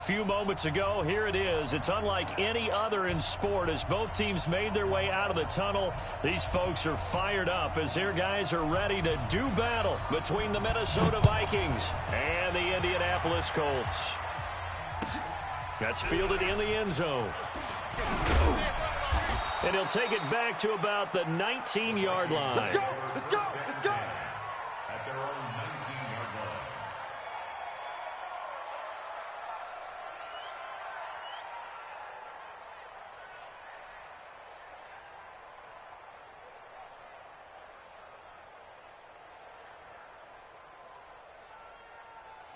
A few moments ago, here it is. It's unlike any other in sport as both teams made their way out of the tunnel. These folks are fired up as their guys are ready to do battle between the Minnesota Vikings and the Indianapolis Colts. That's fielded in the end zone. And he'll take it back to about the 19-yard line. Let's go! Let's go! Let's go! At their own 19-yard line.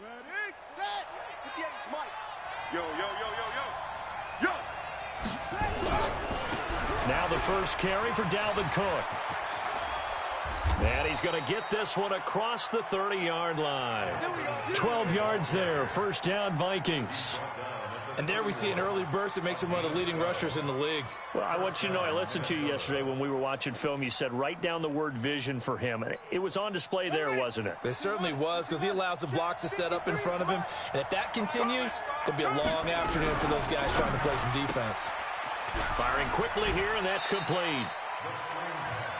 Ready, set, 58, Mike. Yo, yo, yo, yo, yo. Yo! Now the first carry for Dalvin Cook. And he's going to get this one across the 30-yard line. 12 yards there, first down Vikings. And there we see an early burst that makes him one of the leading rushers in the league. Well, I want you to know, I listened to you yesterday when we were watching film. You said write down the word vision for him. It was on display there, wasn't it? It certainly was, because he allows the blocks to set up in front of him. And if that continues, it'll be a long afternoon for those guys trying to play some defense. Firing quickly here, and that's complete.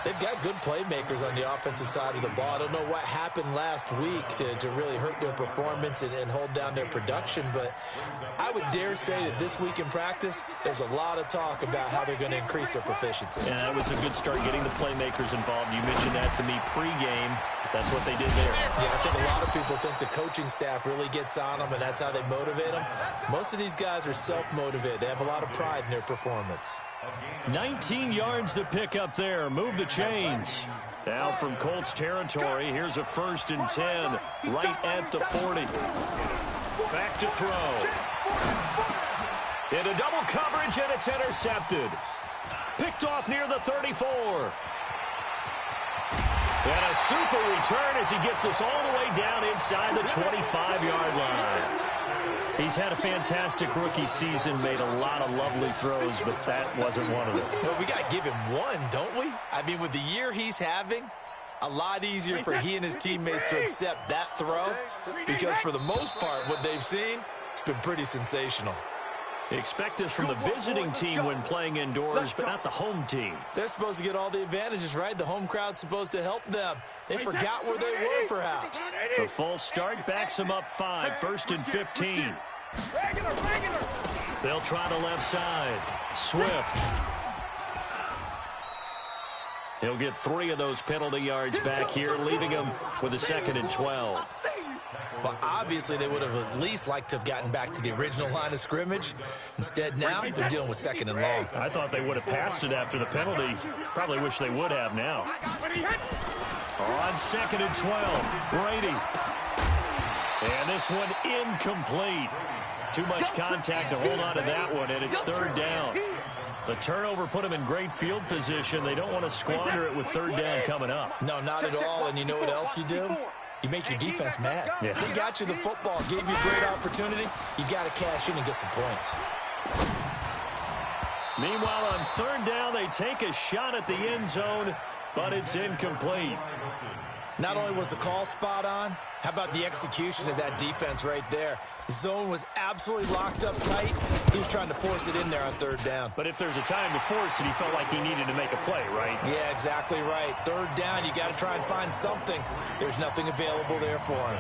They've got good playmakers on the offensive side of the ball. I don't know what happened last week to really hurt their performance and hold down their production, but I would dare say that this week in practice, there's a lot of talk about how they're going to increase their proficiency. And that was a good start getting the playmakers involved. You mentioned that to me pregame. That's what they did there. Yeah, I think a lot of people think the coaching staff really gets on them, and that's how they motivate them. Most of these guys are self-motivated. They have a lot of pride in their performance. 19 yards to pick up there. Move the chains. Now from Colts territory, here's a 1st and 10 right at the 40. Back to throw. Into double coverage, and it's intercepted. Picked off near the 34. And a super return as he gets us all the way down inside the 25-yard line. He's had a fantastic rookie season, made a lot of lovely throws, but that wasn't one of them. Well, we got to give him one, don't we? I mean, with the year he's having, a lot easier for he and his teammates to accept that throw, because for the most part, what they've seen, it's been pretty sensational. Expect this from the visiting team when playing indoors, but not the home team. They're supposed to get all the advantages, right? The home crowd's supposed to help them. They forgot where they were, perhaps. The full start backs them up 5, 1st and 15. They'll try the left side. Swift. He'll get 3 of those penalty yards back here, leaving him with a 2nd and 12. Well, obviously, they would have at least liked to have gotten back to the original line of scrimmage. Instead, now they're dealing with 2nd and long. I thought they would have passed it after the penalty. Probably wish they would have now. On 2nd and 12, Brady. And this one incomplete. Too much contact to hold on to that one, and it's 3rd down. The turnover put them in great field position. They don't want to squander it with 3rd down coming up. No, not at all. And you know what else you do? You make your defense mad. Yeah. They got you the football, gave you a great opportunity. You got to cash in and get some points. Meanwhile, on 3rd down, they take a shot at the end zone, but it's incomplete. Not only was the call spot on, how about the execution of that defense right there? The zone was absolutely locked up tight. He was trying to force it in there on 3rd down. But if there's a time to force it, he felt like he needed to make a play, right? Yeah, exactly right. 3rd down, you got to try and find something. There's nothing available there for him.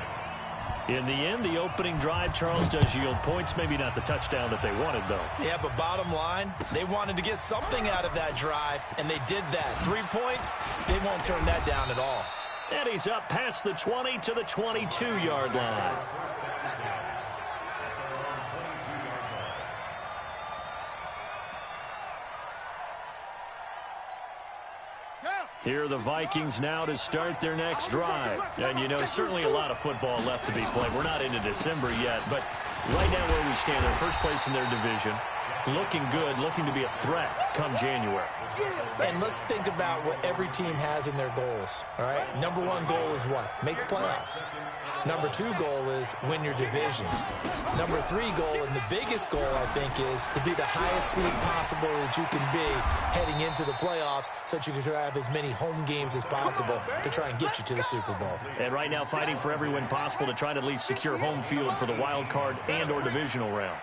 In the end, the opening drive, Charles, does yield points. Maybe not the touchdown that they wanted, though. Yeah, but bottom line, they wanted to get something out of that drive, and they did that. 3 points, they won't turn that down at all. And he's up past the 20 to the 22-yard line. Here are the Vikings now to start their next drive. And, you know, certainly a lot of football left to be played. We're not into December yet, but right now where we stand, they're first place in their division. Looking good, looking to be a threat come January. And let's think about what every team has in their goals, all right? Number 1 goal is what? Make the playoffs. Number 2 goal is win your division. Number 3 goal, and the biggest goal, I think, is to be the highest seed possible that you can be heading into the playoffs so that you can try to have as many home games as possible to try and get you to the Super Bowl. And right now fighting for every win possible to try to at least secure home field for the wild card and or divisional round.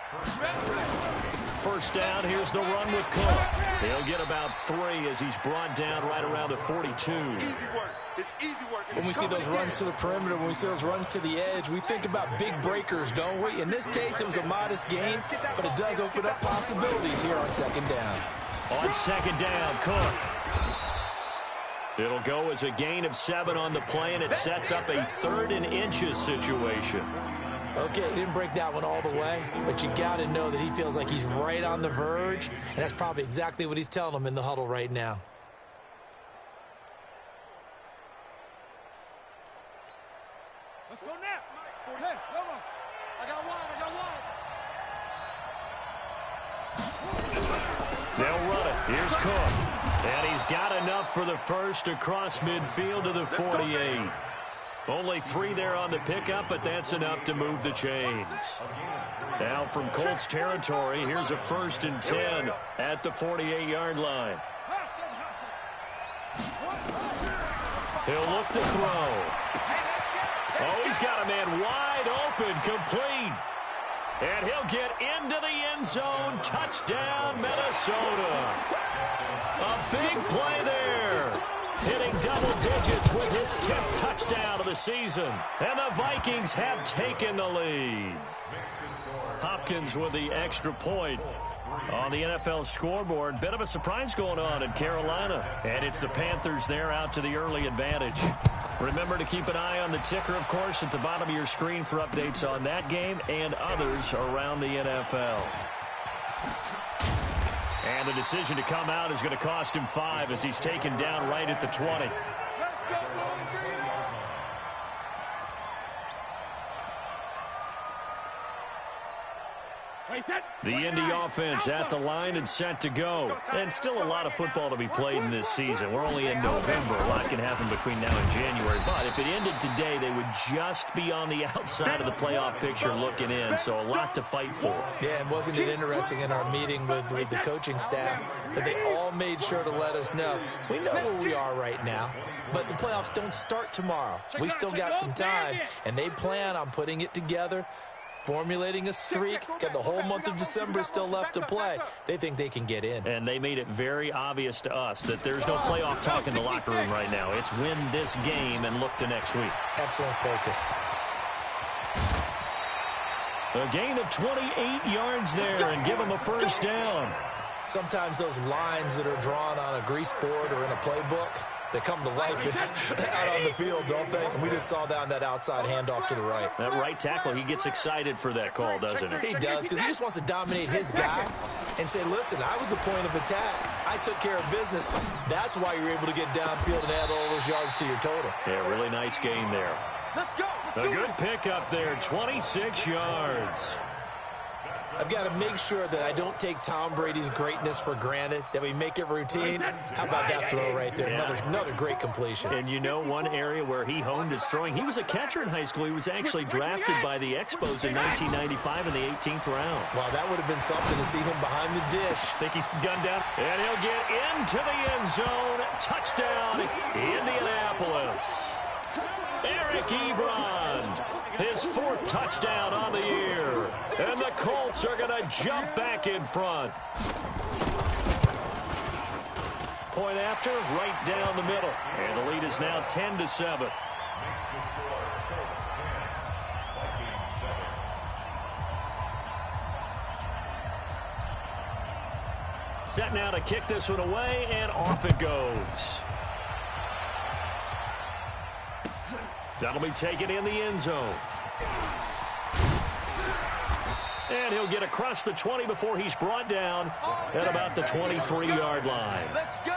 First down, here's the run with Cook. He'll get about 3 as he's brought down right around the 42. Easy work. It's easy work. When we see those runs to the perimeter, when we see those runs to the edge, we think about big breakers, don't we? In this case, it was a modest gain, but it does open up possibilities here on second down. On second down, Cook. It'll go as a gain of 7 on the play, and it sets up a 3rd and inches situation. Okay, he didn't break that one all the way, but you got to know that he feels like he's right on the verge, and that's probably exactly what he's telling them in the huddle right now. Let's go now. Hey, come on. I got one. They'll run it. Here's Cook. And he's got enough for the first across midfield to the 48. Only 3 there on the pickup, but that's enough to move the chains. Now from Colts territory, here's a 1st and 10 at the 48-yard line. He'll look to throw. Oh, he's got a man wide open, complete. And he'll get into the end zone. Touchdown, Minnesota. A big play there. Hitting double digits with his 10th touchdown of the season. And the Vikings have taken the lead. Hopkins with the extra point on the NFL scoreboard. Bit of a surprise going on in Carolina. And it's the Panthers there out to the early advantage. Remember to keep an eye on the ticker, of course, at the bottom of your screen for updates on that game and others around the NFL. And the decision to come out is going to cost him 5 as he's taken down right at the 20. The Indy offense at the line and set to go. And still a lot of football to be played in this season. We're only in November. A lot can happen between now and January. But if it ended today, they would just be on the outside of the playoff picture looking in. So a lot to fight for. Yeah, and wasn't it interesting in our meeting with the coaching staff that they all made sure to let us know, we know where we are right now, but the playoffs don't start tomorrow. We still got some time, and they plan on putting it together, formulating a streak, got the whole month of December still left to play. They think they can get in. And they made it very obvious to us that there's no playoff talk in the locker room right now. It's win this game and look to next week. Excellent focus. A gain of 28 yards there and give them a first down. Sometimes those lines that are drawn on a grease board or in a playbook, they come to life out on the field, don't they? And we just saw down that outside handoff to the right. That right tackle, he gets excited for that call, doesn't he? He does, because he just wants to dominate his guy and say, listen, I was the point of attack. I took care of business. That's why you're able to get downfield and add all those yards to your total. Yeah, really nice gain there. Let's go. A good pickup there, 26 yards. I've got to make sure that I don't take Tom Brady's greatness for granted, that we make it routine. How about that throw right there? Yeah. Another great completion. And you know one area where he honed his throwing, he was a catcher in high school. He was actually drafted by the Expos in 1995 in the 18th round. Wow, that would have been something to see him behind the dish. Think he's gunned down, and he'll get into the end zone. Touchdown, Indianapolis. Eric Ebron, his 4th touchdown on the year. And the Colts are going to jump back in front. Point after, right down the middle. And the lead is now 10-7. Set now to kick this one away, and off it goes. That'll be taken in the end zone. And he'll get across the 20 before he's brought down at about the 23-yard line. Let's go.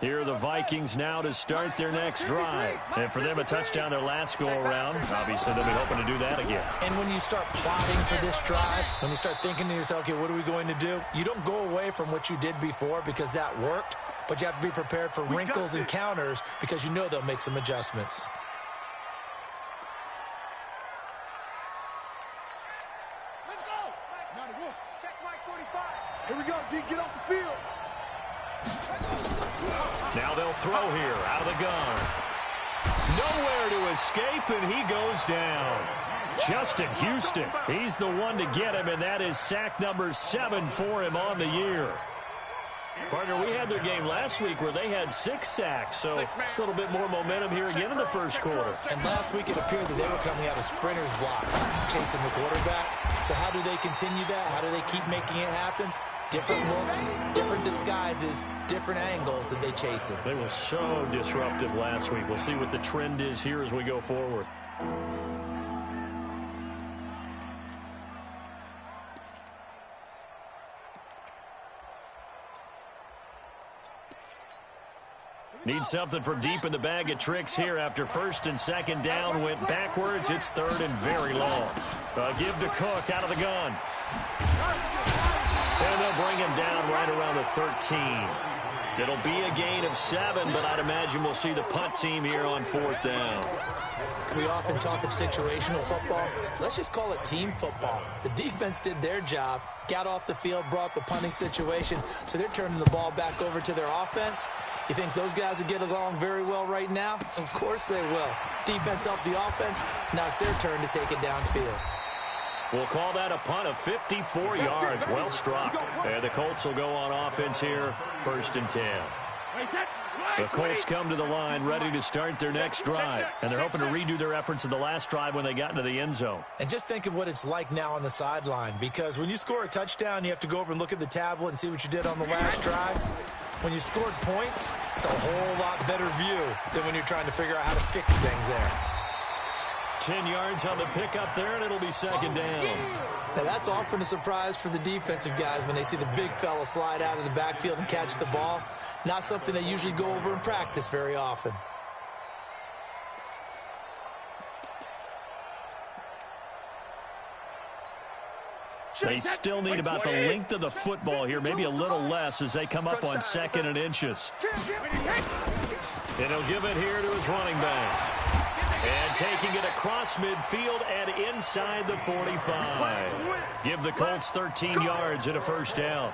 Here are the Vikings now to start their next drive. And for them, a touchdown their last go-around. Obviously, they'll be hoping to do that again. And when you start plotting for this drive, when you start thinking to yourself, okay, what are we going to do? You don't go away from what you did before because that worked, but you have to be prepared for wrinkles and counters because you know they'll make some adjustments. Let's go. Check Mike 45. Here we go, G. Get off the field. Now they'll throw here out of the gun. Nowhere to escape, and he goes down. Justin Houston, he's the one to get him, and that is sack number 7 for him on the year. Partner, we had their game last week where they had 6 sacks, so a little bit more momentum here again in the first quarter. And last week it appeared that they were coming out of sprinters blocks, chasing the quarterback. So how do they continue that? How do they keep making it happen? Different looks, different disguises, different angles that they chase it. They were so disruptive last week. We'll see what the trend is here as we go forward. Need something from deep in the bag of tricks here after first and second down went backwards. It's third and very long. Give to Cook out of the gun. And they'll bring him down right around the 13. It'll be a gain of 7, but I'd imagine we'll see the punt team here on 4th down. We often talk of situational football. Let's just call it team football. The defense did their job, got off the field, brought the punting situation, so they're turning the ball back over to their offense. You think those guys will get along very well right now? Of course they will. Defense helped the offense. Now it's their turn to take it downfield. We'll call that a punt of 54 yards. Well struck. And the Colts will go on offense here, 1st and 10. The Colts come to the line ready to start their next drive. And they're hoping to redo their efforts in the last drive when they got into the end zone. And just think of what it's like now on the sideline. Because when you score a touchdown, you have to go over and look at the tablet and see what you did on the last drive. When you scored points, it's a whole lot better view than when you're trying to figure out how to fix things there. 10 yards on the pickup there, and it'll be 2nd down. Now, that's often a surprise for the defensive guys when they see the big fella slide out of the backfield and catch the ball. Not something they usually go over in practice very often. They still need about the length of the football here, maybe a little less as they come up on 2nd and inches. And he'll give it here to his running back. And taking it across midfield and inside the 45. Give the Colts 13 yards and a 1st down.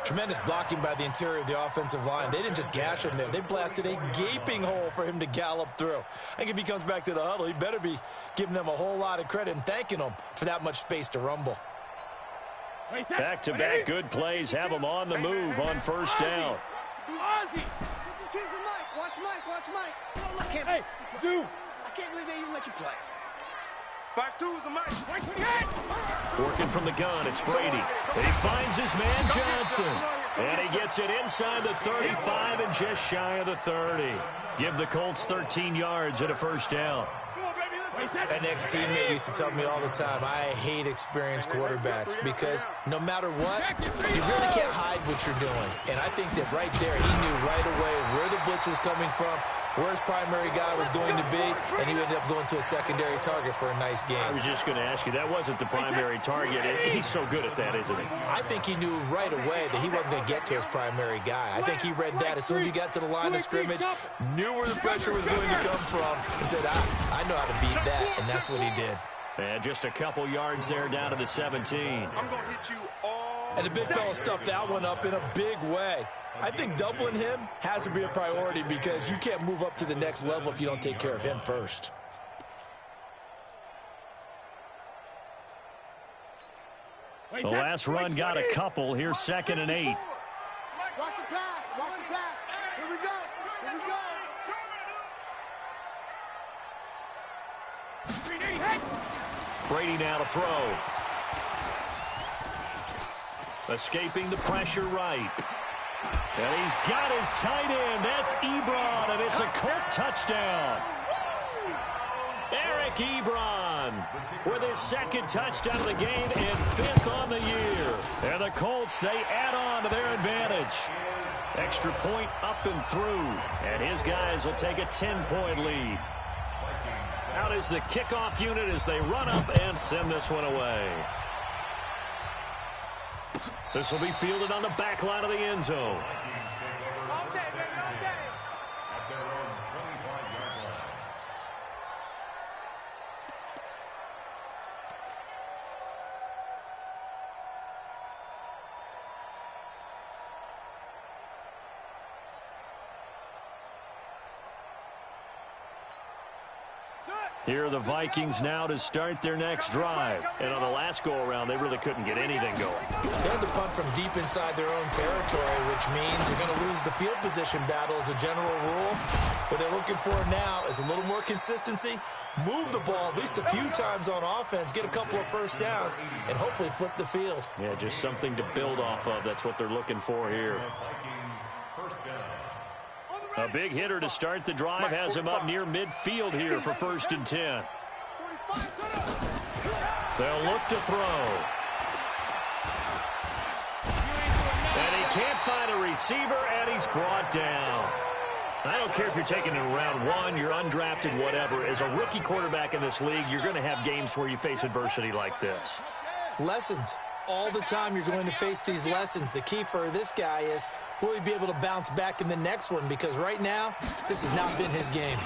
Tremendous blocking by the interior of the offensive line. They didn't just gash him there. They blasted a gaping hole for him to gallop through. I think if he comes back to the huddle, he better be giving them a whole lot of credit and thanking them for that much space to rumble. Back-to-back good plays have them on the move on 1st down. Watch Mike. I can't believe they even let you play. 5-2 is the Mike. Working from the gun, it's Brady. And he finds his man Johnson. And he gets it inside the 35 and just shy of the 30. Give the Colts 13 yards and a 1st down. An ex-teammate used to tell me all the time, I hate experienced quarterbacks because no matter what, you really can't hide what you're doing. And I think that right there, he knew right away where the blitz was coming from, where his primary guy was going to be, and he ended up going to a secondary target for a nice game. I was just going to ask you, that wasn't the primary target. He's so good at that, isn't he? I think he knew right away that he wasn't going to get to his primary guy. I think he read that as soon as he got to the line of scrimmage, knew where the pressure was going to come from, and said, I know how to beat that, and that's what he did. And just a couple yards there down to the 17. I'm going to hit you all. And the big fella stuffed that one up in a big way. I think doubling him has to be a priority because you can't move up to the next level if you don't take care of him first. The last run got a couple. Here's 2nd and 8. Watch the pass. Here we go. Brady now to throw. Escaping the pressure right. And he's got his tight end. That's Ebron, and it's a Colt touchdown. Eric Ebron with his 2nd touchdown of the game and 5th on the year. And the Colts, they add on to their advantage. Extra point up and through. And his guys will take a 10-point lead. Out is the kickoff unit as they run up and send this one away. This will be fielded on the back line of the end zone. All day, baby, all day. At their own 25-yard line. Here are the Vikings now to start their next drive. And on the last go-around, they really couldn't get anything going. They had to punt from deep inside their own territory, which means you're going to lose the field position battle as a general rule. What they're looking for now is a little more consistency, move the ball at least a few times on offense, get a couple of first downs, and hopefully flip the field. Yeah, just something to build off of. That's what they're looking for here. Vikings first down. A big hitter to start the drive has him up near midfield here for 1st and 10. They'll look to throw. And he can't find a receiver, and he's brought down. I don't care if you're taking it in round 1, you're undrafted, whatever. As a rookie quarterback in this league, you're going to have games where you face adversity like this. Lessons. All the time you're going to face these lessons. The key for this guy is, will he be able to bounce back in the next one? Because right now, this has not been his game.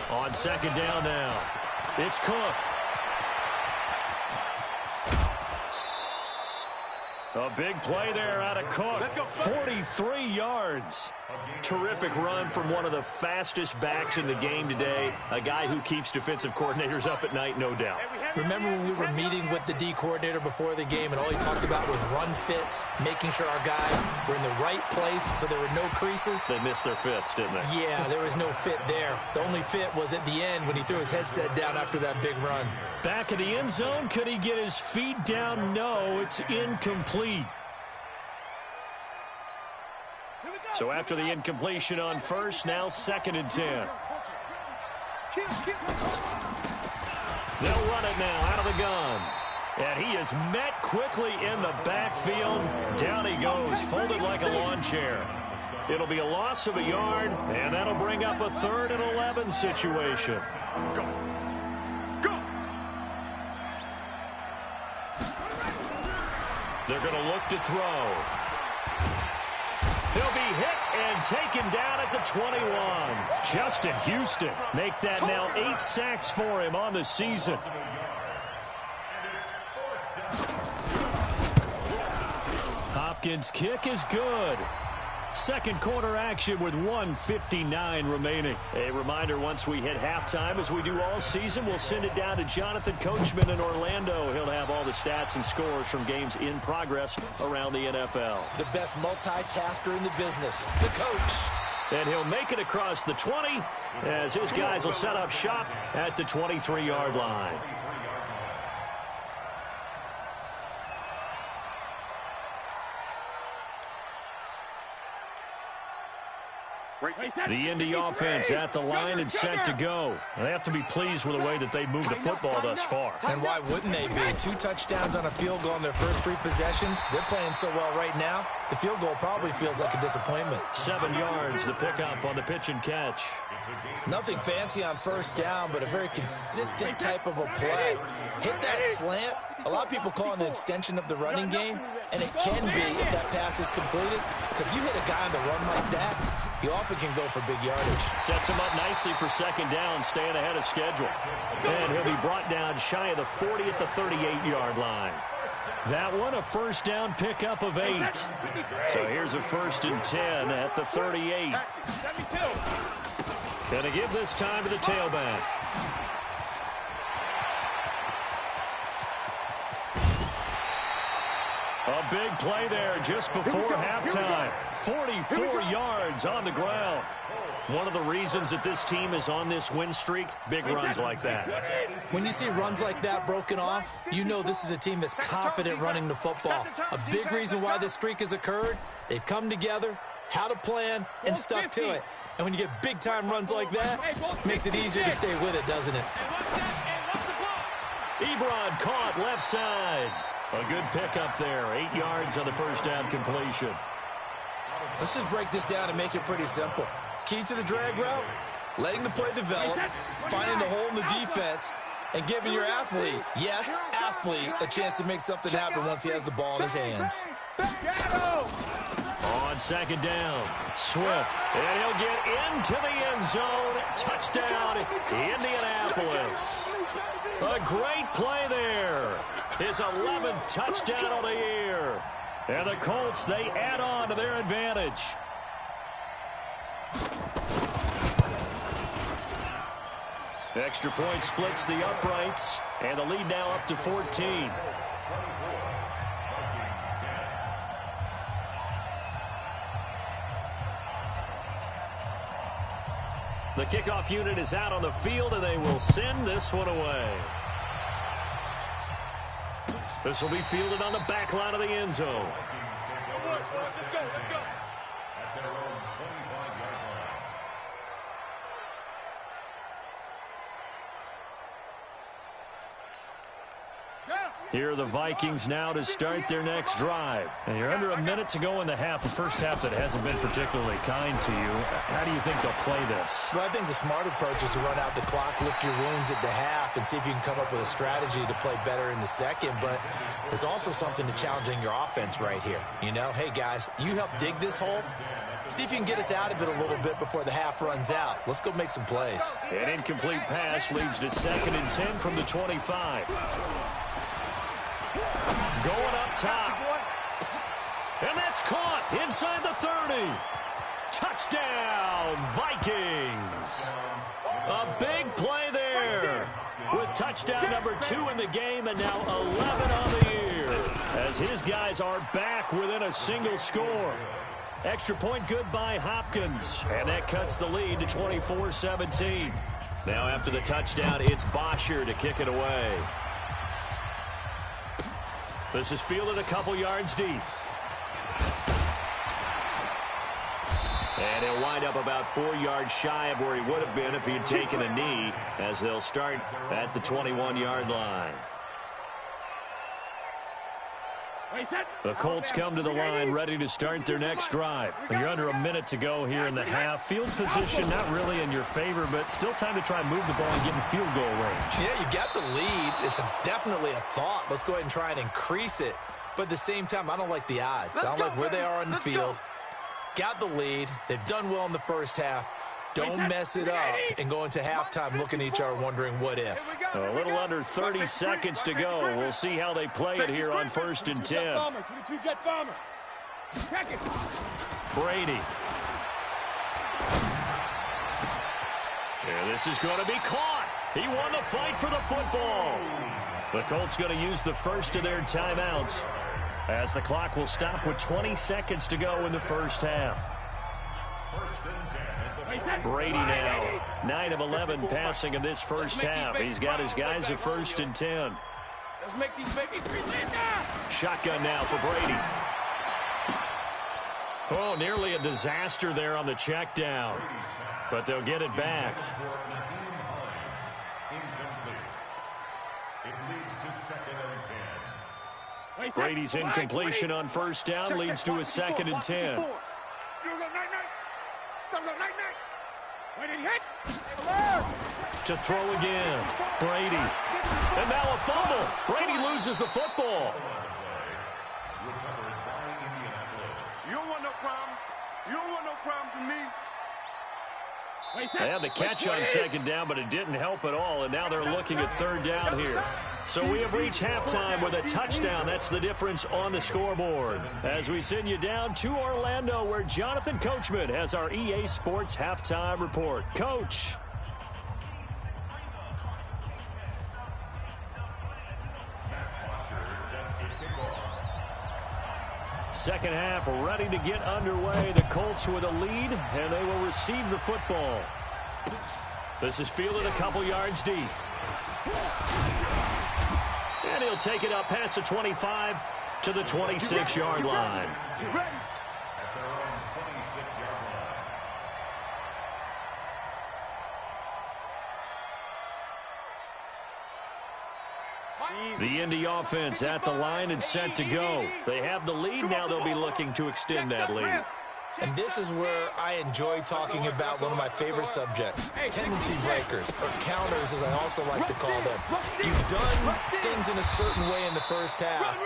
On 2nd down now, it's Cook. A big play there out of Cook. 43 yards. Terrific run from one of the fastest backs in the game today. A guy who keeps defensive coordinators up at night, no doubt. Remember when we were meeting with the D coordinator before the game and all he talked about was run fits, making sure our guys were in the right place so there were no creases? They missed their fits, didn't they? Yeah, there was no fit there. The only fit was at the end when he threw his headset down after that big run. Back of the end zone, could he get his feet down? No, it's incomplete. So after the incompletion on 1st, now 2nd and 10. They'll run it now out of the gun. And he is met quickly in the backfield. Down he goes, folded like a lawn chair. It'll be a loss of a yard, and that'll bring up a 3rd and 11 situation. Go. Go. They're going to look to throw. He'll be hit and taken down at the 21. Justin Houston make that now 8 sacks for him on the season. Hopkins' kick is good. Second quarter action with 1:59 remaining. A reminder, once we hit halftime, as we do all season, we'll send it down to Jonathan Coachman in Orlando. He'll have all the stats and scores from games in progress around the NFL. The best multitasker in the business, the coach. And he'll make it across the 20 as his guys will set up shop at the 23-yard line. The Indy offense at the line and set to go. They have to be pleased with the way that they moved the football thus far. And why wouldn't they be? 2 touchdowns on a field goal in their first 3 possessions. They're playing so well right now, the field goal probably feels like a disappointment. 7 yards, the pickup on the pitch and catch. Nothing fancy on first down, but a very consistent type of a play. Hit that slant. A lot of people call it an extension of the running game, and it can be if that pass is completed, because you hit a guy on the run like that, he often can go for big yardage. Sets him up nicely for 2nd down, staying ahead of schedule. And he'll be brought down shy of the 40 at the 38-yard line. That one, a first down pickup of 8. So here's a 1st and 10 at the 38. Gonna give this time to the tailback. A big play there just before halftime. 44 yards on the ground. One of the reasons that this team is on this win streak, big runs like that. When you see runs like that broken off, you know this is a team that's confident running the football. A big reason why this streak has occurred, they've come together, had a plan, and stuck to it. And when you get big-time runs like that, it makes it easier to stay with it, doesn't it? Ebron caught left side. A good pickup there. 8 yards on the first down completion. Let's just break this down and make it pretty simple. Key to the drag route, letting the play develop, finding the hole in the defense, and giving your athlete, yes, athlete, a chance to make something happen once he has the ball in his hands. On second down, Swift, and he'll get into the end zone. Touchdown, Indianapolis. A great play there. His 11th touchdown of the year. And the Colts, they add on to their advantage. Extra point splits the uprights, and the lead now up to 14. The kickoff unit is out on the field, and they will send this one away. This will be fielded on the back line of the end zone. Here are the Vikings now to start their next drive. And you're under a minute to go in the half. The first half that hasn't been particularly kind to you. How do you think they'll play this? Well, I think the smart approach is to run out the clock, lick your wounds at the half, and see if you can come up with a strategy to play better in the second. But there's also something to challenging your offense right here. You know, hey, guys, you help dig this hole. See if you can get us out of it a little bit before the half runs out. Let's go make some plays. An incomplete pass leads to 2nd and 10 from the 25. Going up top. And that's caught inside the 30. Touchdown, Vikings. A big play there with touchdown number 2 in the game and now 11 on the year as his guys are back within a single score. Extra point good by Hopkins, and that cuts the lead to 24-17. Now after the touchdown, it's Bosher to kick it away. This is fielded a couple yards deep. And he'll wind up about 4 yards shy of where he would have been if he had taken a knee, as they'll start at the 21-yard line. The Colts come to the line ready to start their next drive. And you're under a minute to go here in the half. Field position not really in your favor, but still time to try and move the ball and get in field goal range. Yeah, you got the lead. It's definitely a thought. Let's go ahead and try and increase it. But at the same time, I don't like the odds. I don't like where they are on the field. Got the lead. They've done well in the first half. Don't mess it up and go into halftime looking at each other wondering what if. A little under 30 seconds to go. We'll see how they play it here on 1st and 10. Brady. And this is going to be caught. He won the fight for the football. The Colts going to use the first of their timeouts as the clock will stop with 20 seconds to go in the first half. Brady now, 9 of 11 passing in this first half. He's got his guys at 1st and 10. Shotgun now for Brady. Oh, nearly a disaster there on the check down. But they'll get it back. Brady's incompletion on 1st down leads to a 2nd and 10. To throw again, Brady. And now a fumble. Brady loses the football. You don't want no problem. You don't want no problem from me. They had the catch on 2nd down, but it didn't help at all, and now they're looking at 3rd down here. So we have reached halftime with a touchdown. That's the difference on the scoreboard. As we send you down to Orlando, where Jonathan Coachman has our EA Sports Halftime Report. Coach. Second half ready to get underway. The Colts with a lead, and they will receive the football. This is fielded a couple yards deep. And he'll take it up past the 25 to the 26-yard line. The Indy offense at the line and set to go. They have the lead. Now they'll be looking to extend that lead. And this is where I enjoy talking about one of my favorite subjects, tendency breakers, or counters as I also like to call them. You've done things in a certain way in the first half,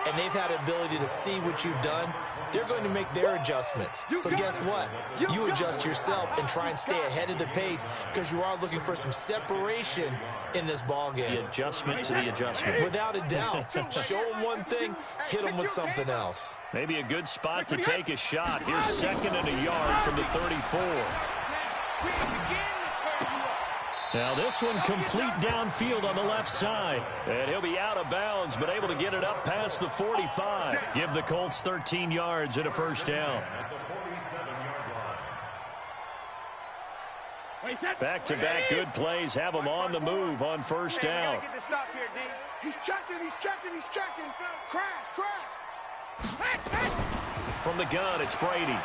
and they've had the ability to see what you've done. They're going to make their adjustments. So guess what? You adjust yourself and try and stay ahead of the pace because you are looking for some separation in this ball game. The adjustment to the adjustment. Without a doubt. Show them one thing, hit them with something else. Maybe a good spot to take a shot. Here's 2nd and a yard from the 34. Now this one complete downfield on the left side. And he'll be out of bounds, but able to get it up past the 45. Give the Colts 13 yards and a first down. Back-to-back good plays have them on the move on first down. He's checking. Crash. From the gun, it's Brady.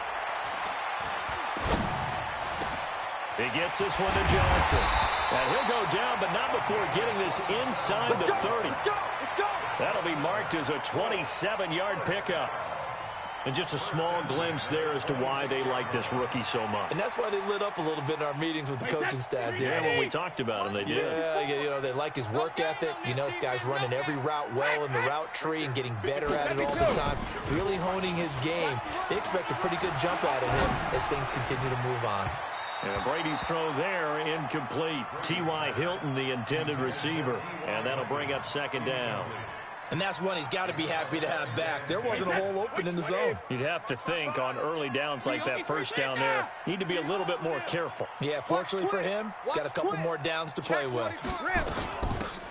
He gets this one to Johnson. And he'll go down, but not before getting this inside the 30. Let's go. That'll be marked as a 27-yard pickup. And just a small glimpse there as to why they like this rookie so much. And that's why they lit up a little bit in our meetings with the coaching staff. Yeah, when we talked about him, they did. Yeah, you know, they like his work ethic. You know, this guy's running every route well in the route tree and getting better at it all the time, really honing his game. They expect a pretty good jump out of him as things continue to move on. And Brady's throw there incomplete. T.Y. Hilton, the intended receiver. And that'll bring up 2nd down. And that's one he's got to be happy to have back. There wasn't a hole open in the zone. You'd have to think on early downs like that first down there, need to be a little bit more careful. Yeah, fortunately for him, got a couple more downs to play with.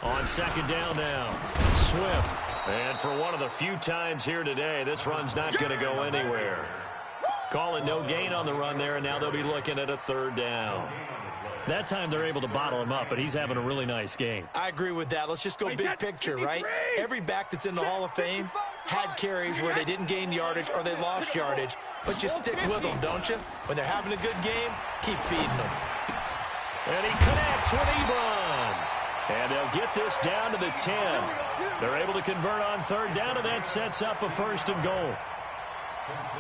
On 2nd down now, Swift. And for one of the few times here today, this run's not going to go anywhere. Call it no gain on the run there, and now they'll be looking at a 3rd down. That time they're able to bottle him up, but he's having a really nice game. I agree with that. Let's just go big picture, right? Every back that's in the Hall of Fame had carries where they didn't gain yardage or they lost yardage, but you stick with them, don't you? When they're having a good game, keep feeding them. And he connects with Ebron. And they'll get this down to the 10. They're able to convert on 3rd down, and that sets up a 1st and goal.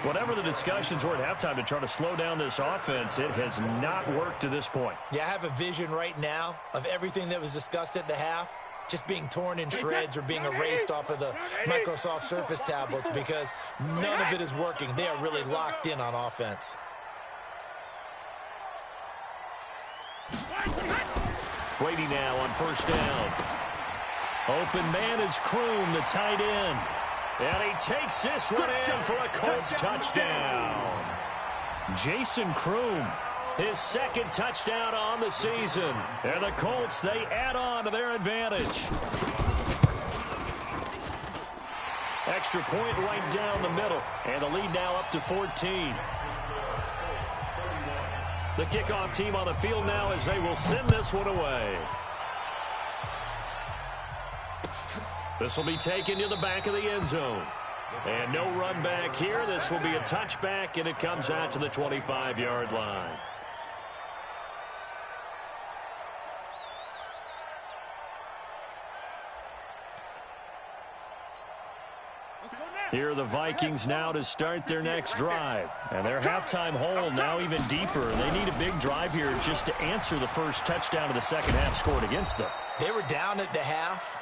Whatever the discussions were at halftime to try to slow down this offense, it has not worked to this point. Yeah, I have a vision right now of everything that was discussed at the half just being torn in shreds or being erased off of the Microsoft Surface tablets because none of it is working. They are really locked in on offense. Brady now on 1st down. Open man is Kroom, the tight end. And he takes this one in for a Colts touchdown. Jason Kroom, his 2nd touchdown on the season. And the Colts, they add on to their advantage. Extra point right down the middle. And the lead now up to 14. The kickoff team on the field now as they will send this one away. This will be taken to the back of the end zone. And no run back here. This will be a touchback, and it comes out to the 25-yard line. Here are the Vikings now to start their next drive. And their halftime hole now even deeper. They need a big drive here just to answer the first touchdown of the second half scored against them. They were down at the half.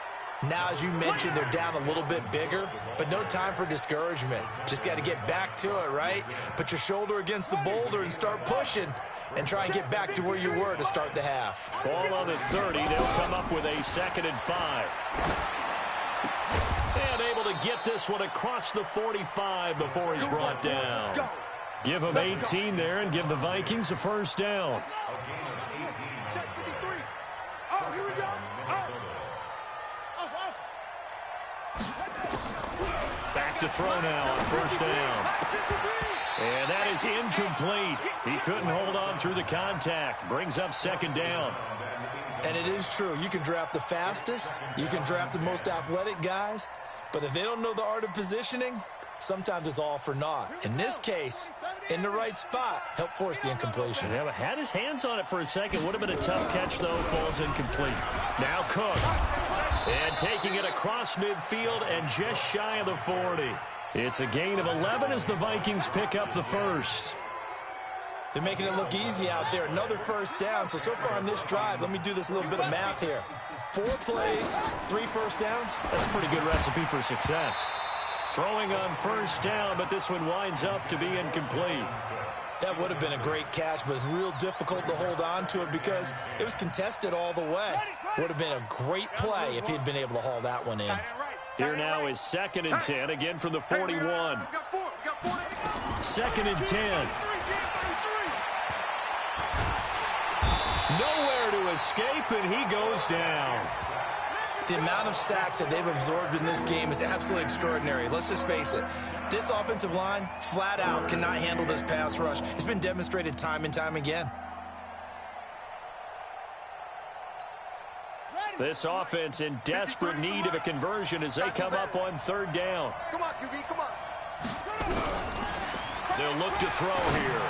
Now, as you mentioned, they're down a little bit bigger, but no time for discouragement. Just got to get back to it, right? Put your shoulder against the boulder and start pushing and try and get back to where you were to start the half. Ball on the 30. They'll come up with a 2nd and 5. And able to get this one across the 45 before he's brought down. Give him 18 there and give the Vikings a 1st down. Oh, here we go. Back to throw now on 1st down. And that is incomplete. He couldn't hold on through the contact. Brings up 2nd down. And it is true. You can draft the fastest. You can draft the most athletic guys. But if they don't know the art of positioning, sometimes it's all for naught. In this case, in the right spot, help force the incompletion. Yeah, but had his hands on it for a second. Would have been a tough catch, though. Falls incomplete. Now Cook. And taking it across midfield and just shy of the 40. It's a gain of 11 as the Vikings pick up the first. They're making it look easy out there. Another first down. So far on this drive, let me do this little bit of math here. 4 plays, 3 first downs. That's a pretty good recipe for success. Throwing on first down, but this one winds up to be incomplete. That would have been a great catch, but it's real difficult to hold on to it because it was contested all the way. Would have been a great play if he'd been able to haul that one in. Here now is 2nd and 10, again from the 41. 2nd and 10. Nowhere to escape, and he goes down. The amount of sacks that they've absorbed in this game is absolutely extraordinary. Let's just face it. This offensive line, flat out, cannot handle this pass rush. It's been demonstrated time and time again. This offense in desperate need of a conversion as they come up on 3rd down. Come on, QB, come on. They'll look to throw here.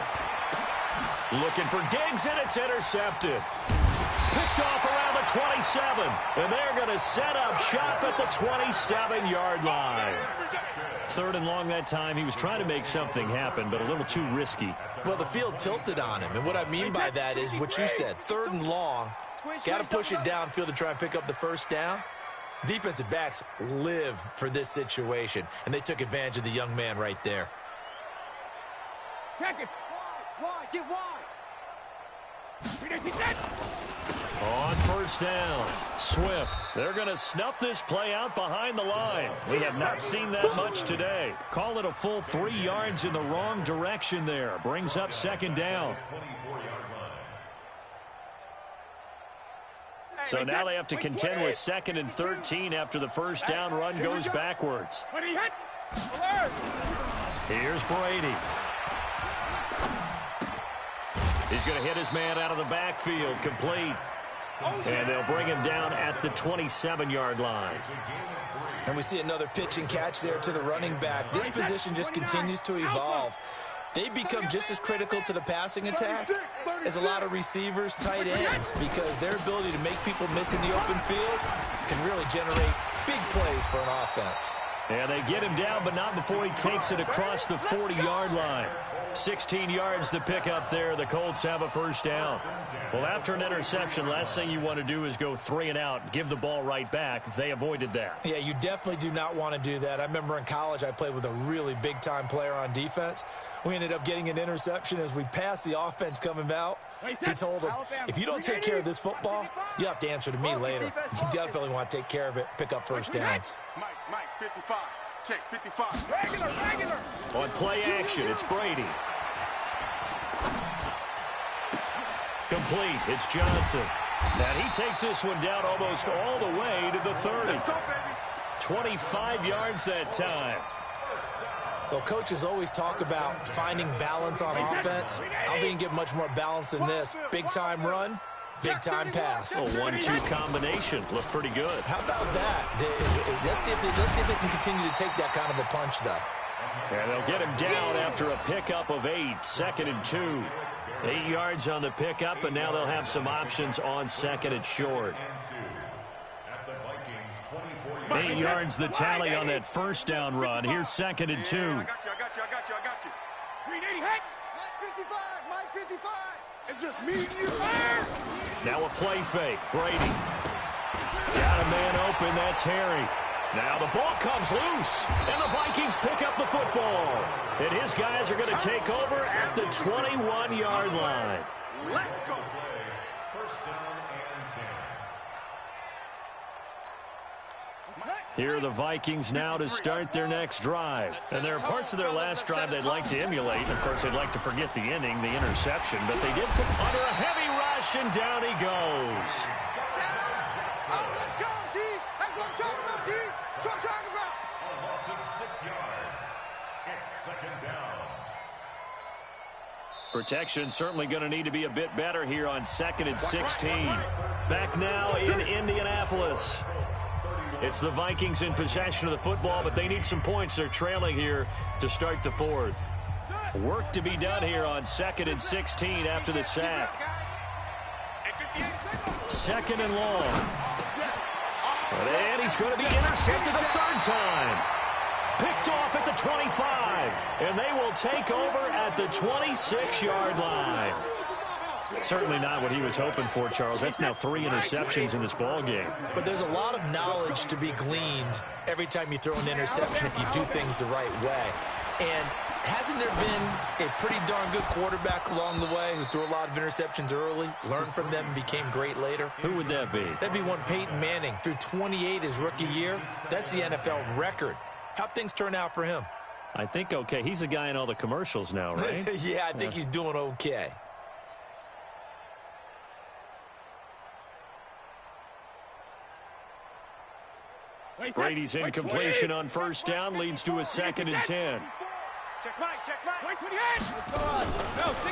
Looking for Diggs, and it's intercepted. Picked off around the 27, and they're going to set up shop at the 27-yard line. 3rd and long that time. He was trying to make something happen, but a little too risky. Well, the field tilted on him, and what I mean by that is what you said. 3rd and long, got to push it downfield to try and pick up the first down. Defensive backs live for this situation, and they took advantage of the young man right there. Wide, get wide. On 1st down, Swift. They're going to snuff this play out behind the line. We have not seen that much today. Call it a full 3 yards in the wrong direction there. Brings up 2nd down. So now they have to contend with 2nd and 13 after the first down run goes backwards. Here's Brady. He's going to hit his man out of the backfield, complete. And they'll bring him down at the 27-yard line. And we see another pitch and catch there to the running back. This position just continues to evolve. They become just as critical to the passing attack as a lot of receivers, tight ends, because their ability to make people miss in the open field can really generate big plays for an offense. And they get him down, but not before he takes it across the 40-yard line. 16 yards to pick up there. The Colts have a first down. Well, after an interception, last thing you want to do is go 3 and out, give the ball right back. They avoided that. Yeah, you definitely do not want to do that. I remember in college I played with a really big-time player on defense. We ended up getting an interception as we passed the offense coming out. He told him, if you don't take care of this football, you have to answer to me later. You definitely want to take care of it, pick up first downs. Mike, 55. Check, 55. Regular. On play action, it's Brady. Complete. It's Johnson. And he takes this one down almost all the way to the 30. 25 yards that time. Well, coaches always talk about finding balance on offense. I don't think you can get much more balance than this. Big-time run, big-time pass. A 1-2 combination. Looked pretty good. How about that? Let's see if they can continue to take that kind of a punch, though. And they'll get him down after a pickup of 8. 2nd and 2. 8 yards on the pickup, and now they'll have some options on 2nd and short. 8 yards the tally on that first down run. Here's 2nd and 2. I got you. 55. It's just me and you. Now a play fake. Brady. Got a man open. That's Harry. Now the ball comes loose, and the Vikings pick up the football. And his guys are going to take over at the 21-yard line. Let's go. Here are the Vikings now to start their next drive. And there are parts of their last drive they'd like to emulate. Of course, they'd like to forget the ending, the interception. But they did put under a heavy rush, and down he goes. Oh, let's go, D. That's what I'm talking about, D. That's what I'm talking about. A loss of 6 yards. It's 2nd down. Protection certainly going to need to be a bit better here on 2nd and 16. Back now in Indianapolis. It's the Vikings in possession of the football, but they need some points. They're trailing here to start the 4th. Work to be done here on 2nd and 16 after the sack. 2nd and long. And he's going to be intercepted a 3rd time. Picked off at the 25. And they will take over at the 26-yard line. Certainly not what he was hoping for, Charles. That's now 3 interceptions in this ball game. But there's a lot of knowledge to be gleaned every time you throw an interception if you do things the right way. And hasn't there been a pretty darn good quarterback along the way who threw a lot of interceptions early, learned from them, and became great later? Who would that be? That'd be one Peyton Manning. Threw 28 his rookie year. That's the NFL record. How'd things turn out for him? I think okay. He's a guy in all the commercials now, right? Yeah, I think he's doing okay. Brady's incompletion on first down leads to a 2nd and 10.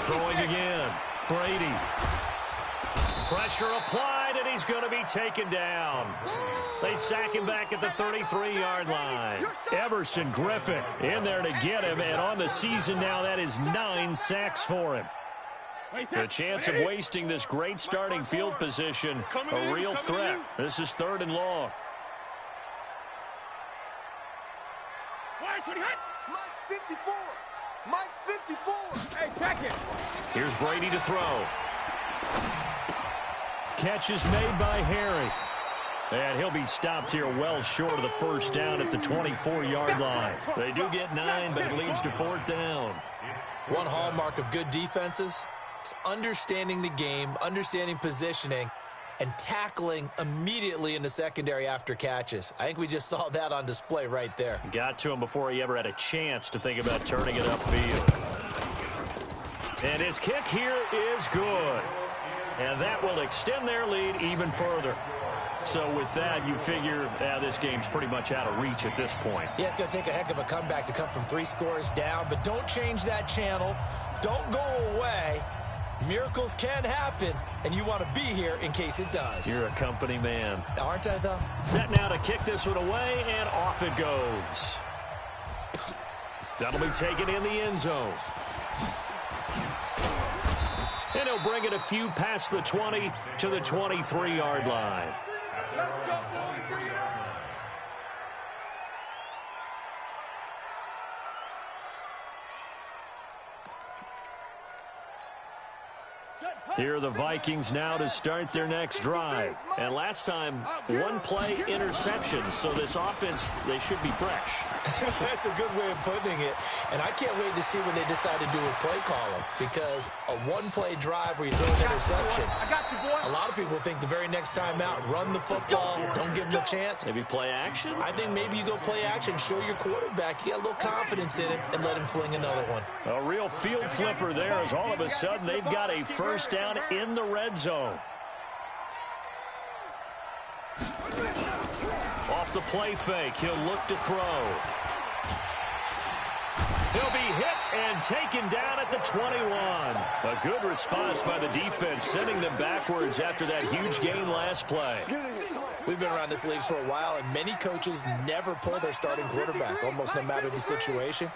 Throwing again. Brady. Pressure applied, and he's going to be taken down. They sack him back at the 33-yard line. Everson Griffin in there to get him, and on the season now, that is 9 sacks for him. The chance of wasting this great starting field position, a real threat. This is 3rd and long. Mike's 54. Mike's 54. Hey, check it. Here's Brady to throw. Catch is made by Harry. And he'll be stopped here well short of the first down at the 24-yard line. They do get 9, but it leads to 4th down. One hallmark of good defenses is understanding the game, understanding positioning, and tackling immediately in the secondary after catches. I think we just saw that on display right there. Got to him before he ever had a chance to think about turning it upfield. And his kick here is good. And that will extend their lead even further. So with that, you figure this game's pretty much out of reach at this point. Yeah, it's going to take a heck of a comeback to come from 3 scores down, but don't change that channel. Don't go away. Miracles can happen, and you want to be here in case it does. You're a company man. Aren't I, though? Set now to kick this one away, and off it goes. That'll be taken in the end zone. And he'll bring it a few past the 20 to the 23-yard line. Let's go, boys. Bring it on. Here are the Vikings now to start their next drive. And last time, 1-play interceptions. So this offense, they should be fresh. That's a good way of putting it. And I can't wait to see what they decide to do with play calling. Because a 1-play drive where you throw an interception, I got you, boy. a lot of people think the very next time out, run the football, don't give them a chance. Maybe play action? I think maybe you go play action, show your quarterback, you got a little confidence in it, and let him fling another one. A real field flipper there as all of a sudden they've got a first down in the red zone. Off the play fake, he'll look to throw. He'll be hit and taken down at the 21. A good response by the defense, sending them backwards after that huge gain last play. We've been around this league for a while, and many coaches never pull their starting quarterback, almost no matter the situation.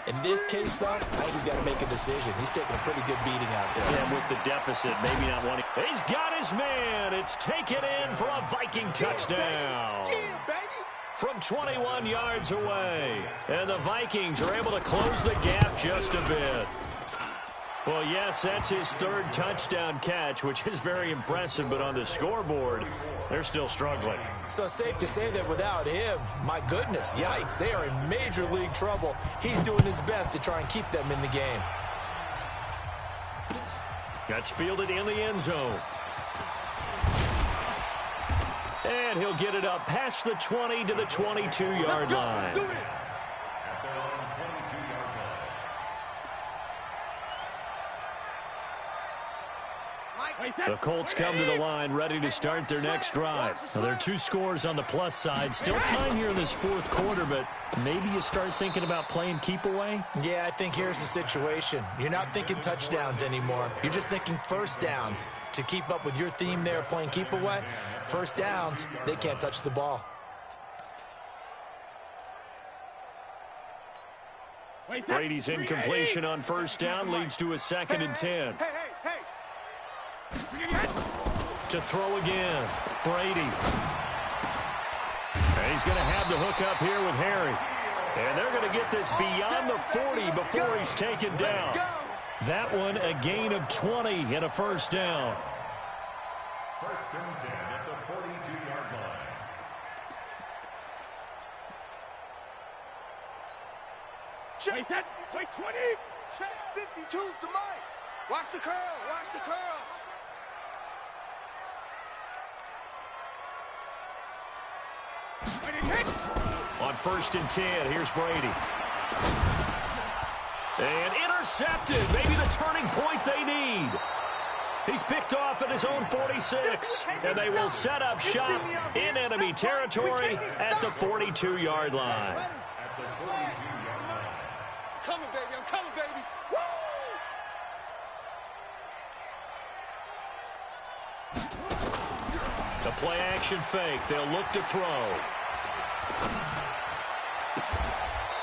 In this case, though, I think he's got to make a decision. He's taking a pretty good beating out there. And with the deficit, maybe not wanting. He's got his man. It's taken in for a Viking touchdown. From 21 yards away. And the Vikings are able to close the gap just a bit. Well, yes, that's his 3rd touchdown catch, which is very impressive, but on the scoreboard, they're still struggling. So safe to say that without him, my goodness, yikes, they are in major league trouble. He's doing his best to try and keep them in the game. That's fielded in the end zone. And he'll get it up past the 20 to the 22-yard line. The Colts come to the line ready to start their next drive. Now, there are 2 scores on the plus side. Still time here in this 4th quarter, but maybe you start thinking about playing keep away? Yeah, I think here's the situation. You're not thinking touchdowns anymore. You're just thinking first downs. To keep up with your theme there, playing keep away, first downs, they can't touch the ball. Brady's incompletion on first down leads to a 2nd and 10. To throw again, Brady. And he's going to have the hook up here with Harry. And they're going to get this beyond the 40 before he's taken down. That one a gain of 20 and a first down. First and 10 at the 42-yard line. Check that. Check 20. Check 52's to Mike. Watch the curl. Watch the curls. On first and 10, here's Brady. And intercepted. Maybe the turning point they need. He's picked off at his own 46. And they will set up shop in enemy territory at the 42-yard line. At the 42-yard line. Coming, baby. I'm coming, baby. Woo! The play action fake. They'll look to throw.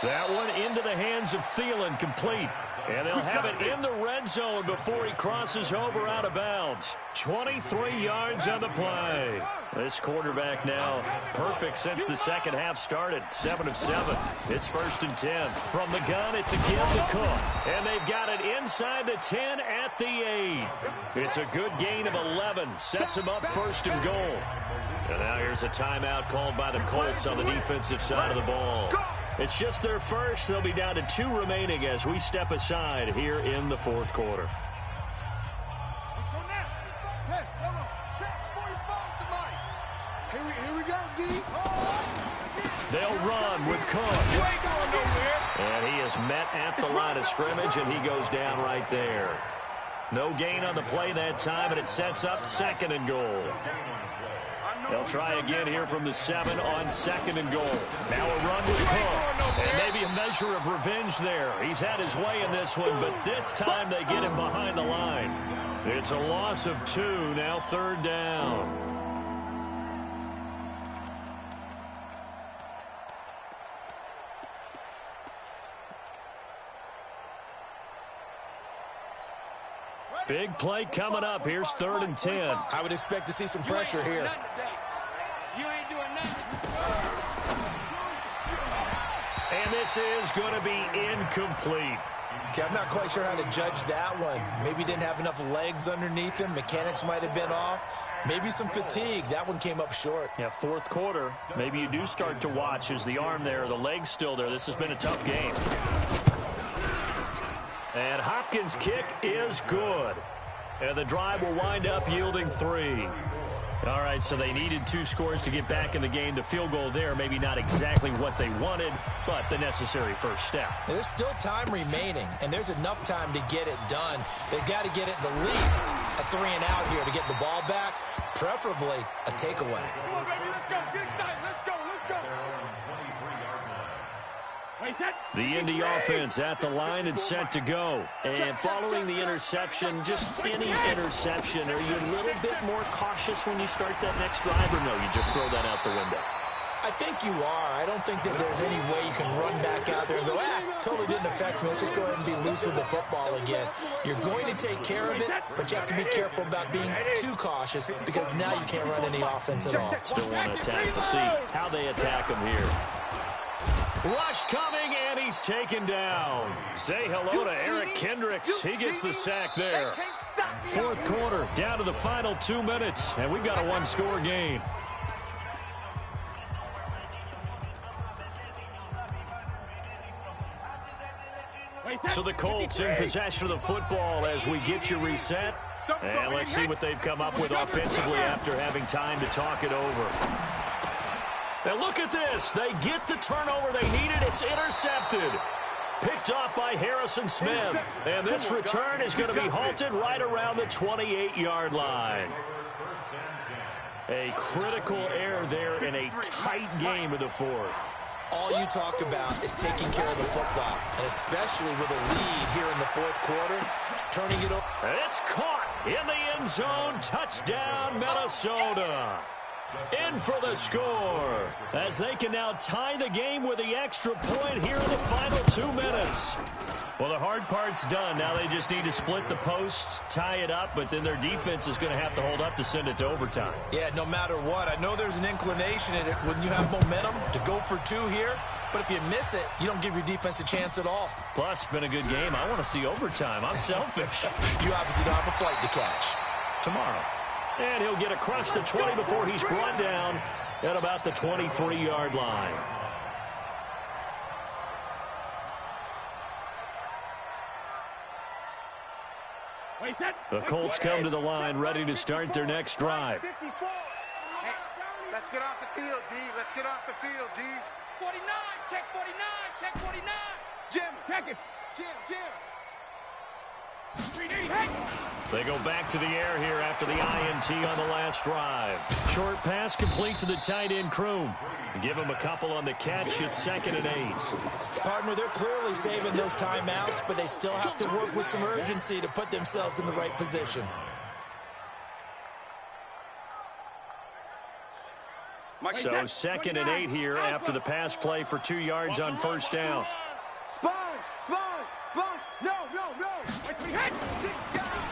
That one into the hands of Thielen, complete. And they'll have it in the red zone before he crosses over out of bounds. 23 yards on the play. This quarterback now perfect since the second half started. 7 of 7. It's first and 10. From the gun, it's again to Cook. And they've got it inside the 10 at the 8. It's a good gain of 11. Sets them up first and goal. And now here's a timeout called by the Colts on the defensive side of the ball. It's just their first. They'll be down to 2 remaining as we step aside here in the fourth quarter. Hey, hold on. Check 45 to Mike. Here we go, D. They'll run with Cook. You ain't going nowhere. And he is met at the line of scrimmage, and he goes down right there. No gain on the play that time, and it sets up second and goal. They'll try again here from the 7 on second and goal. Now a run with Cook. And maybe a measure of revenge there. He's had his way in this one, but this time they get him behind the line. It's a loss of 2, now third down. Big play coming up. Here's third and 10. I would expect to see some pressure here. You ain't doing nothing. And this is going to be incomplete. Okay, I'm not quite sure how to judge that one. Maybe didn't have enough legs underneath him. Mechanics might have been off. Maybe some fatigue. That one came up short. Yeah, fourth quarter. Maybe you do start to watch. Is the arm there, the leg's still there? This has been a tough game. And Hopkins' kick is good. And the drive will wind up yielding 3. All right, so they needed 2 scores to get back in the game. The field goal there, maybe not exactly what they wanted, but the necessary first step. There's still time remaining, and there's enough time to get it done. They've got to get it the least a 3 and out here to get the ball back, preferably a takeaway. Come on, baby, let's go. Get excited. Let's go. The Indy offense at the line and set to go. And following the interception, just any interception, are you a little bit more cautious when you start that next drive, or no, you just throw that out the window? I think you are. I don't think that there's any way you can run back out there and go, totally didn't affect me. Let's just go ahead and be loose with the football again. You're going to take care of it, but you have to be careful about being too cautious because now you can't run any offense at all. Still want to attack. We'll see how they attack him here. Rush coming, and he's taken down. Say hello to Eric Kendricks. He gets the sack there. Fourth quarter, down to the final 2 minutes, and we've got a 1-score game. So the Colts in possession of the football as we get you reset. And let's see what they've come up with offensively after having time to talk it over. Now look at this. They get the turnover they needed. It's intercepted. Picked off by Harrison Smith. And this return is going to be halted right around the 28-yard line. A critical error there in a tight game of the fourth. All you talk about is taking care of the football, and especially with a lead here in the fourth quarter, turning it over. It's caught in the end zone. Touchdown, Minnesota. In for the score as they can now tie the game with the extra point here in the final 2 minutes. Well, the hard part's done. Now they just need to split the posts, tie it up, but then their defense is going to have to hold up to send it to overtime. Yeah, no matter what. I know there's an inclination in it when you have momentum to go for 2 here, But if you miss it, you don't give your defense a chance at all. Plus, been a good game. I want to see overtime. I'm selfish. You obviously don't have a flight to catch. Tomorrow. And he'll get across the 20 before he's brought down at about the 23-yard line. The Colts come to the line, ready to start their next drive. Hey, let's get off the field, D. Let's get off the field, D. 49, check 49, check 49. Jim, check it. Jim. They go back to the air here after the INT on the last drive. Short pass complete to the tight end, Kroom. Give him a couple on the catch. It's 2nd and 8. Partner, they're clearly saving those timeouts, but they still have to work with some urgency to put themselves in the right position. So 2nd and 8 here after the pass play for 2 yards on first down. Sponge. No.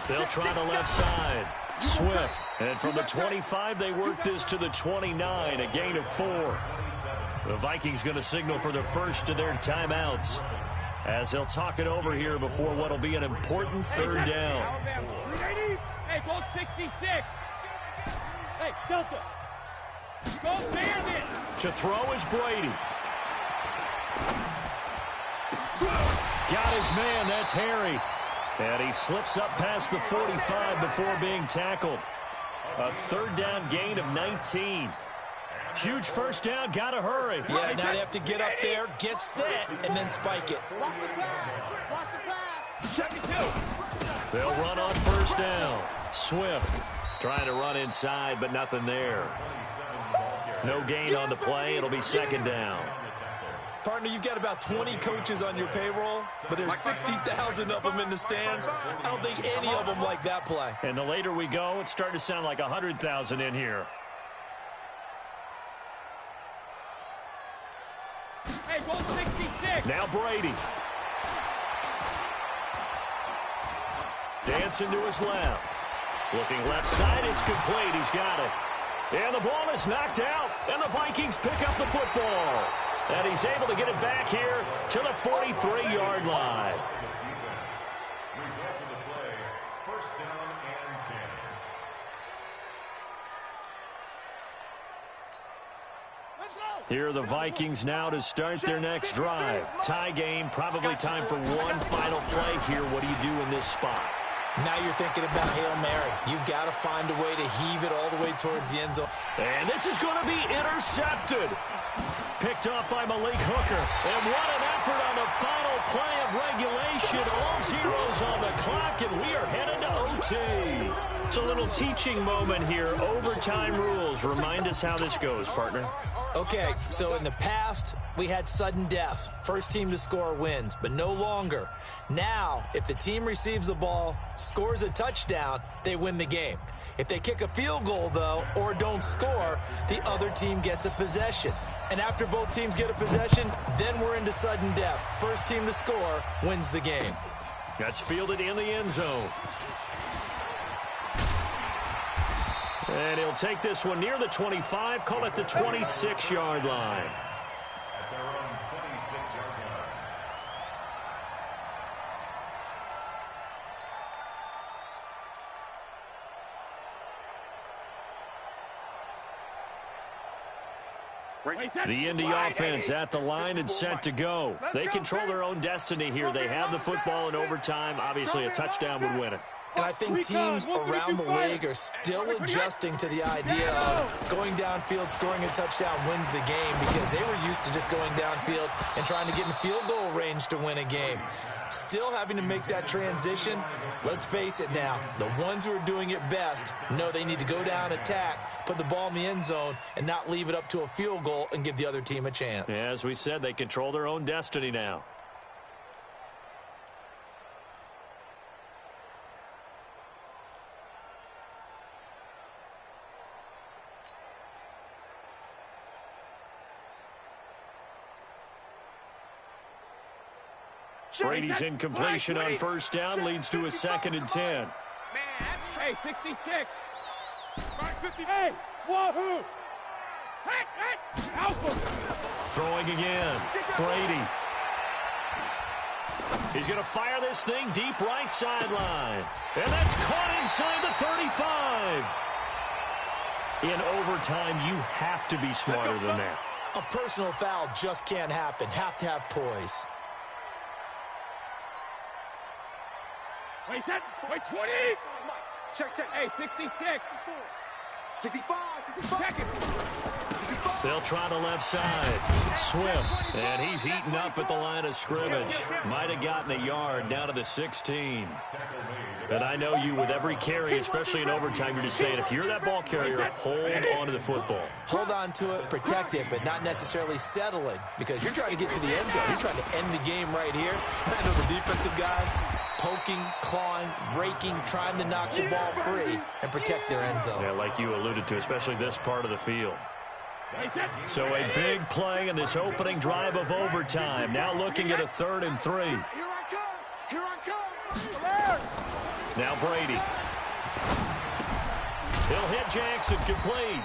They'll try the left side. Swift. And from the 25, they work this to the 29, a gain of 4. The Vikings going to signal for the first of their timeouts as they'll talk it over here before what will be an important 3rd down. Hey, goal 66. Hey, Delta. Go Bandit. To throw is Brady. Got his man. That's Harry. And he slips up past the 45 before being tackled. A 3rd down gain of 19. Huge first down. Got to hurry. Yeah, now they have to get up there, get set, and then spike it. Watch the pass. Check it, too. They'll run on first down. Swift trying to run inside, but nothing there. No gain on the play. It'll be 2nd down. Partner, you've got about 20 coaches on your payroll, but there's 60,000 of them in the stands. I don't think any of them like that play. And the later we go, it's starting to sound like 100,000 in here. Hey, goal 66. Now Brady. Dancing to his left. Looking left side, it's complete. He's got it. And the ball is knocked out, and the Vikings pick up the football. And he's able to get it back here to the 43-yard line. Result of the play, 1st down and 10. Let's go. Here are the Vikings now to start their next drive. Tie game, probably time for one final play here. What do you do in this spot? Now you're thinking about Hail Mary. You've got to find a way to heave it all the way towards the end zone. And this is going to be intercepted. Picked off by Malik Hooker. And what an effort on the final play of regulation. All zeros on the clock, and we are headed to OT. It's a little teaching moment here. Overtime rules. Remind us how this goes, partner. Okay, so in the past, we had sudden death. First team to score wins, but no longer. Now, if the team receives the ball, scores a touchdown, they win the game. If they kick a field goal, though, or don't score, the other team gets a possession. And after both teams get a possession, then we're into sudden death. First team to score wins the game. That's fielded in the end zone. And he'll take this one near the 25, call it the 26-yard line. At their own 26-yard line. The Indy offense at the line and set to go. They control their own destiny here. They have the football in overtime. Obviously, a touchdown would win it. And I think teams around the league are still adjusting to the idea of going downfield, scoring a touchdown wins the game, because they were used to just going downfield and trying to get in field goal range to win a game. Still having to make that transition. Let's face it now, the ones who are doing it best know they need to go down, attack, put the ball in the end zone, and not leave it up to a field goal and give the other team a chance. Yeah, as we said, they control their own destiny now. Brady's incompletion on first down leads to a 2nd and 10. Hey, 66. Hey, wahoo. Throwing again. Brady. He's going to fire this thing deep right sideline. And that's caught inside the 35. In overtime, you have to be smarter than that. A personal foul just can't happen. Have to have poise. Wait, set. Wait, 20. Check. Hey, 66. 65. Check it. They'll try the left side. Swift. And he's eaten up at the line of scrimmage. Might have gotten a yard down to the 16. And I know you, with every carry, especially in overtime, you're just saying, if you're that ball carrier, hold on to the football. Hold on to it, protect it, but not necessarily settling, because you're trying to get to the end zone. You're trying to end the game right here. I know the defensive guys poking, clawing, raking, trying to knock the ball free and protect their end zone. Yeah, like you alluded to, especially this part of the field. So a big play in this opening drive of overtime. Now looking at a 3rd and 3. Here I come. Now Brady. He'll hit Jackson, complete.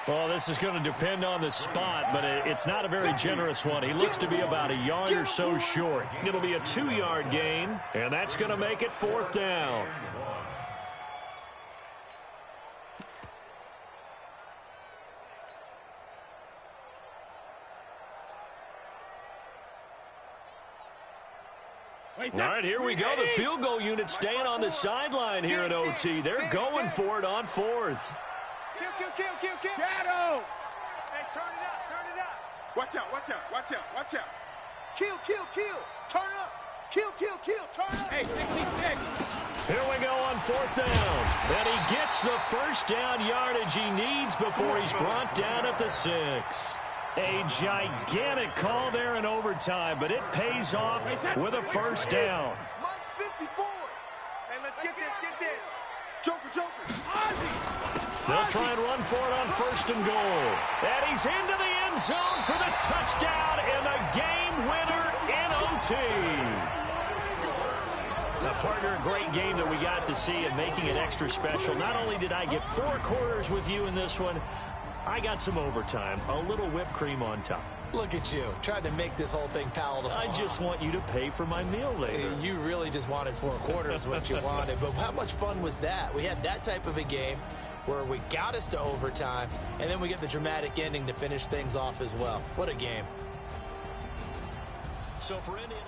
Well, this is going to depend on the spot, but it's not a very generous one. He looks to be about a yard or so short. It'll be a 2-yard gain, and that's going to make it 4th down. All right, here we go. The field goal unit staying on the sideline here at OT. They're going for it on 4th. Kill. Shadow. Hey, turn it up. Watch out. Kill. Turn it up. Kill. Turn it up. Hey, 66. Here we go on 4th down. And he gets the first down yardage he needs before he's brought down at the 6. A gigantic call there in overtime, but it pays off with a first down. Mike 54. Hey, let's get this. Joker. They'll try and run for it on 1st and goal. And he's into the end zone for the touchdown and the game winner in OT. Now, partner, a great game that we got to see and making it extra special. Not only did I get 4 quarters with you in this one, I got some overtime, a little whipped cream on top. Look at you, trying to make this whole thing palatable. I just want you to pay for my meal later. You really just wanted 4 quarters what you wanted, but how much fun was that? We had that type of a game where we got us to overtime, and then we get the dramatic ending to finish things off as well. What a game. So for Indiana...